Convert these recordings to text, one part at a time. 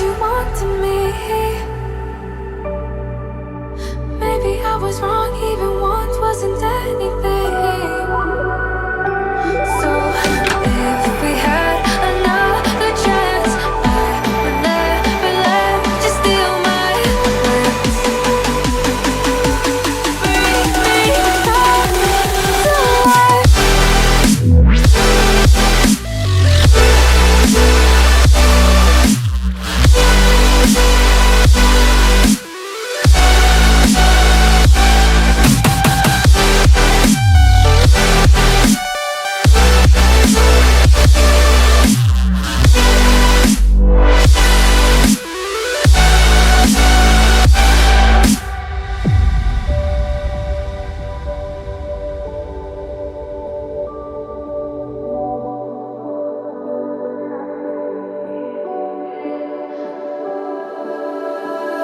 you wanted me. Maybe I was wrong, even once wasn't anything. So if we had another chance, I would never let you steal my glance. Bring me back to life.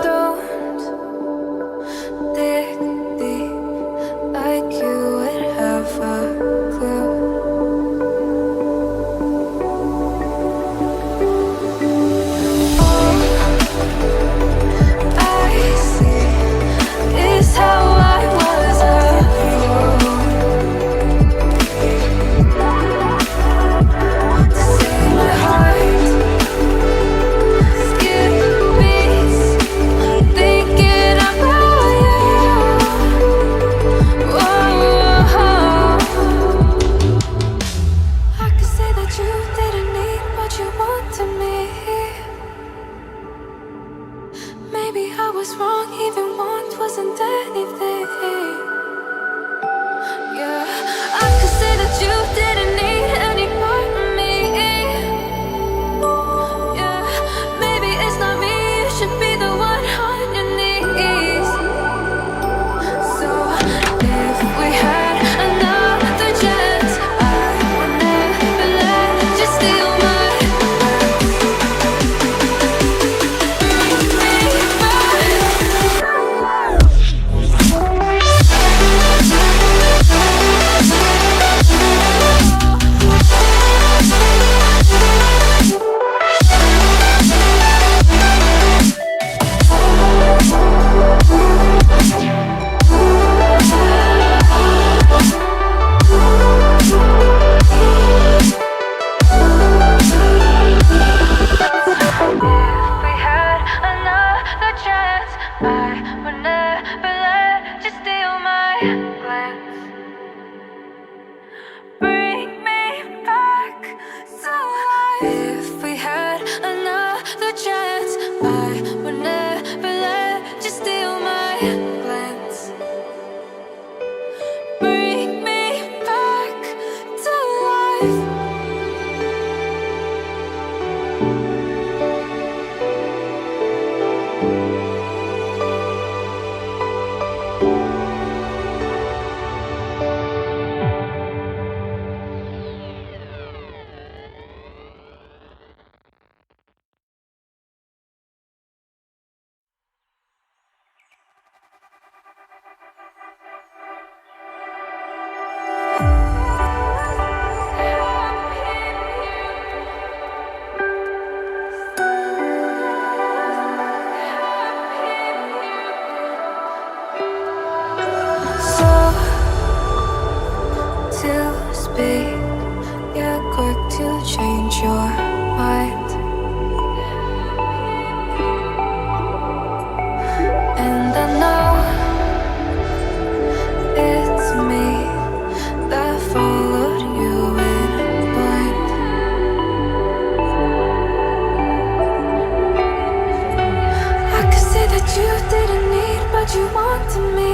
Don't dig deep like you would have a clue. All I see is how I was a fool to see my heart skip beats thinking about you. Whoa. I could say that you didn't need what you wanted me. Maybe I was wrong, even once wasn't anything. Yeah, I could say that you didn't need any part of me. Yeah, maybe it's not me, you should be the one on your knees. So if we had another chance, I would never let you steal my glance. Bring me back. If we had another chance, I would never let you steal my glance. Bring me back to life. If we had another chance, I would never let you steal my glance. Bring me back to life. So to speak, you're quick to change your mind. And I know it's me that followed you in blind. I could say that you didn't need what you wanted me.